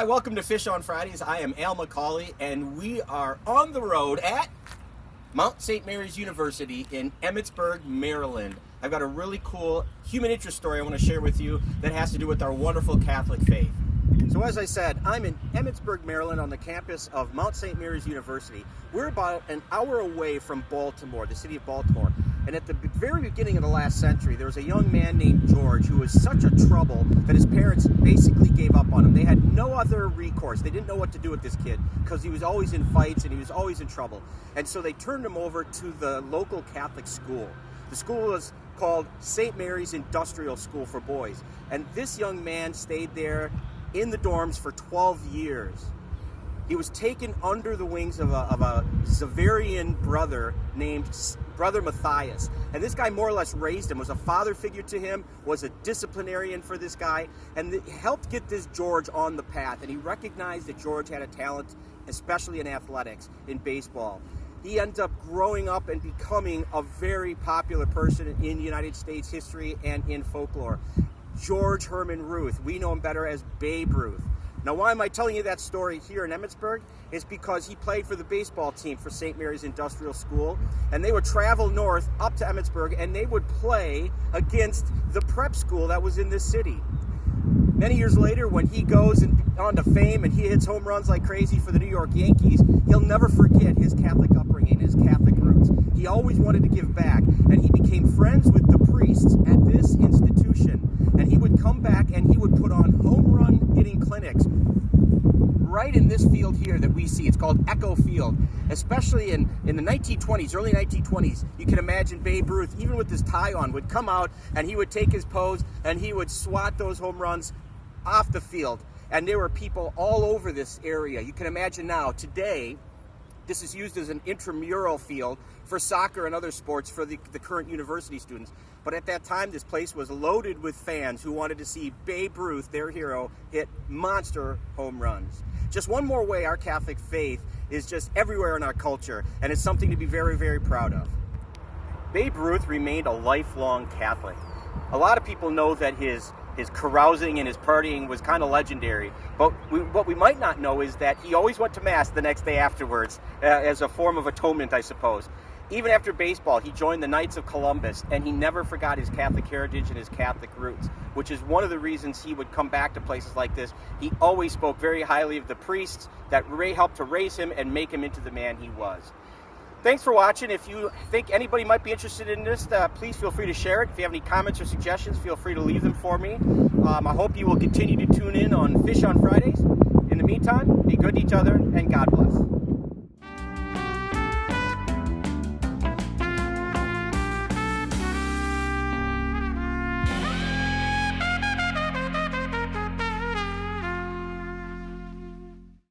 Hi, welcome to Fish on Fridays. I am Al McCauley, and we are on the road at Mount St. Mary's University in Emmitsburg, Maryland. I've got a really cool human interest story I want to share with you that has to do with our wonderful Catholic faith. So as I said, I'm in Emmitsburg, Maryland on the campus of Mount St. Mary's University. We're about an hour away from Baltimore, the city of Baltimore. And at the very beginning of the last century, there was a young man named George who was such a trouble that his parents basically gave up on him. They had no other recourse. They didn't know what to do with this kid because he was always in fights and he was always in trouble. And so they turned him over to the local Catholic school. The school was called St. Mary's Industrial School for Boys. And this young man stayed there in the dorms for 12 years. He was taken under the wings of a Xaverian brother named Brother Matthias. And this guy more or less raised him, was a father figure to him, was a disciplinarian for this guy, and helped get this George on the path. And he recognized that George had a talent, especially in athletics, in baseball. He ends up growing up and becoming a very popular person in United States history and in folklore. George Herman Ruth. We know him better as Babe Ruth. Now, why am I telling you that story here in Emmitsburg? It's because he played for the baseball team for St. Mary's Industrial School, and they would travel north up to Emmitsburg, and they would play against the prep school that was in this city. Many years later, when he goes on to fame and he hits home runs like crazy for the New York Yankees, he'll never forget his Catholic upbringing, his Catholic roots. He always wanted to give back, and he became friends with the priests at this institution. And he would come back and he would put on home run hitting clinics right in this field here that we see. It's called Echo Field. Especially in the 1920s, early 1920s, you can imagine Babe Ruth, even with his tie on, would come out and he would take his pose and he would swat those home runs off the field. And there were people all over this area. You can imagine now, today, this is used as an intramural field for soccer and other sports for the current university students. But at that time, this place was loaded with fans who wanted to see Babe Ruth, their hero, hit monster home runs. Just one more way our Catholic faith is just everywhere in our culture, and it's something to be very, very proud of. Babe Ruth remained a lifelong Catholic. A lot of people know that his carousing and his partying was kind of legendary, but what we might not know is that he always went to Mass the next day afterwards as a form of atonement, I suppose. Even after baseball, he joined the Knights of Columbus, and he never forgot his Catholic heritage and his Catholic roots, which is one of the reasons he would come back to places like this. He always spoke very highly of the priests that helped to raise him and make him into the man he was. Thanks for watching. If you think anybody might be interested in this, please feel free to share it. If you have any comments or suggestions, feel free to leave them for me. I hope you will continue to tune in on Fish on Fridays. In the meantime, be good to each other, and God bless.